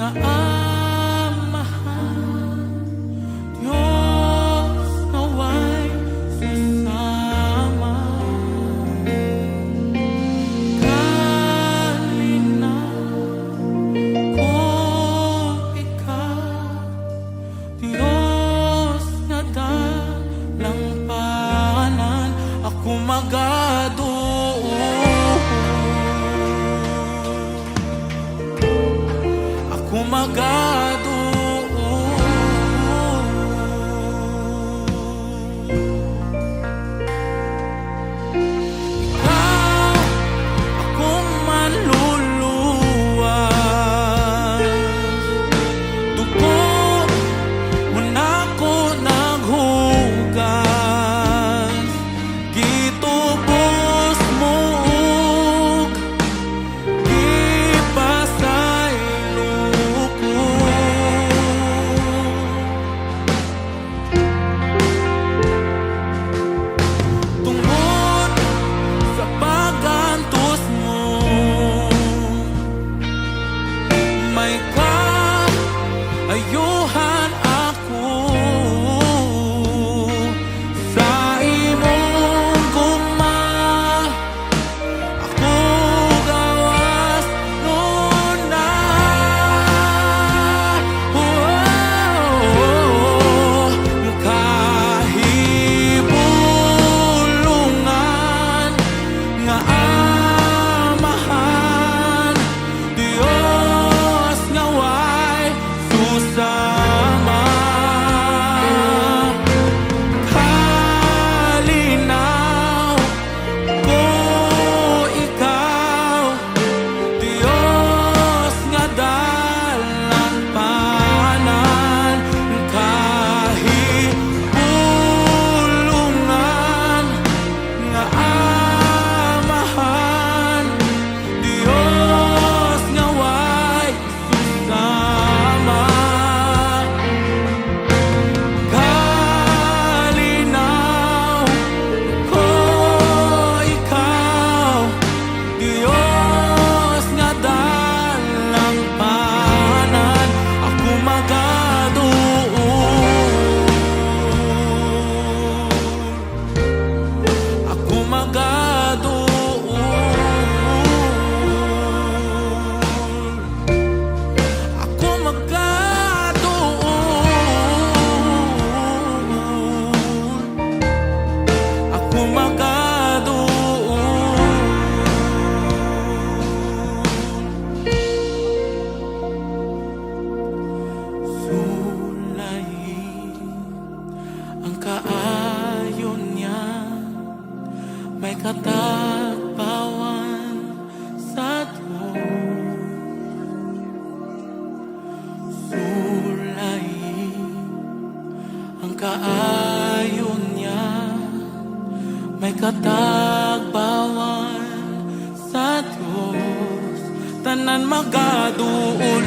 nga amahan, Diyos naway susama. Kalinaw kung ikaw, Diyos nga dalang panan, ako magaduo. Ako magaduo. Ikaw akong manluluwas, dugo mo na ko naghugas, gitubos mo ug gipasay luko. Tungod sa pag-antos mo, may kaayuhan ako sa imong gugma. Ako gawas nun na, yung kahibulungan nga amahan, Diyos nga way susama. Kalinaw ko ikaw, Diyos nga dalang panan, kahibulungan nga amahan, Diyos nga way susama. Kalinaw ko ikaw, Diyos nga dalang panan, ako magaduo. Ako magaduo. Ako magaduo. Ako magaduo. Sulayin ang kaayon niya, may katagpawan sa Diyos. Sulayin ang kaayon niya, may katagpawan sa Diyos. Tanan magaduol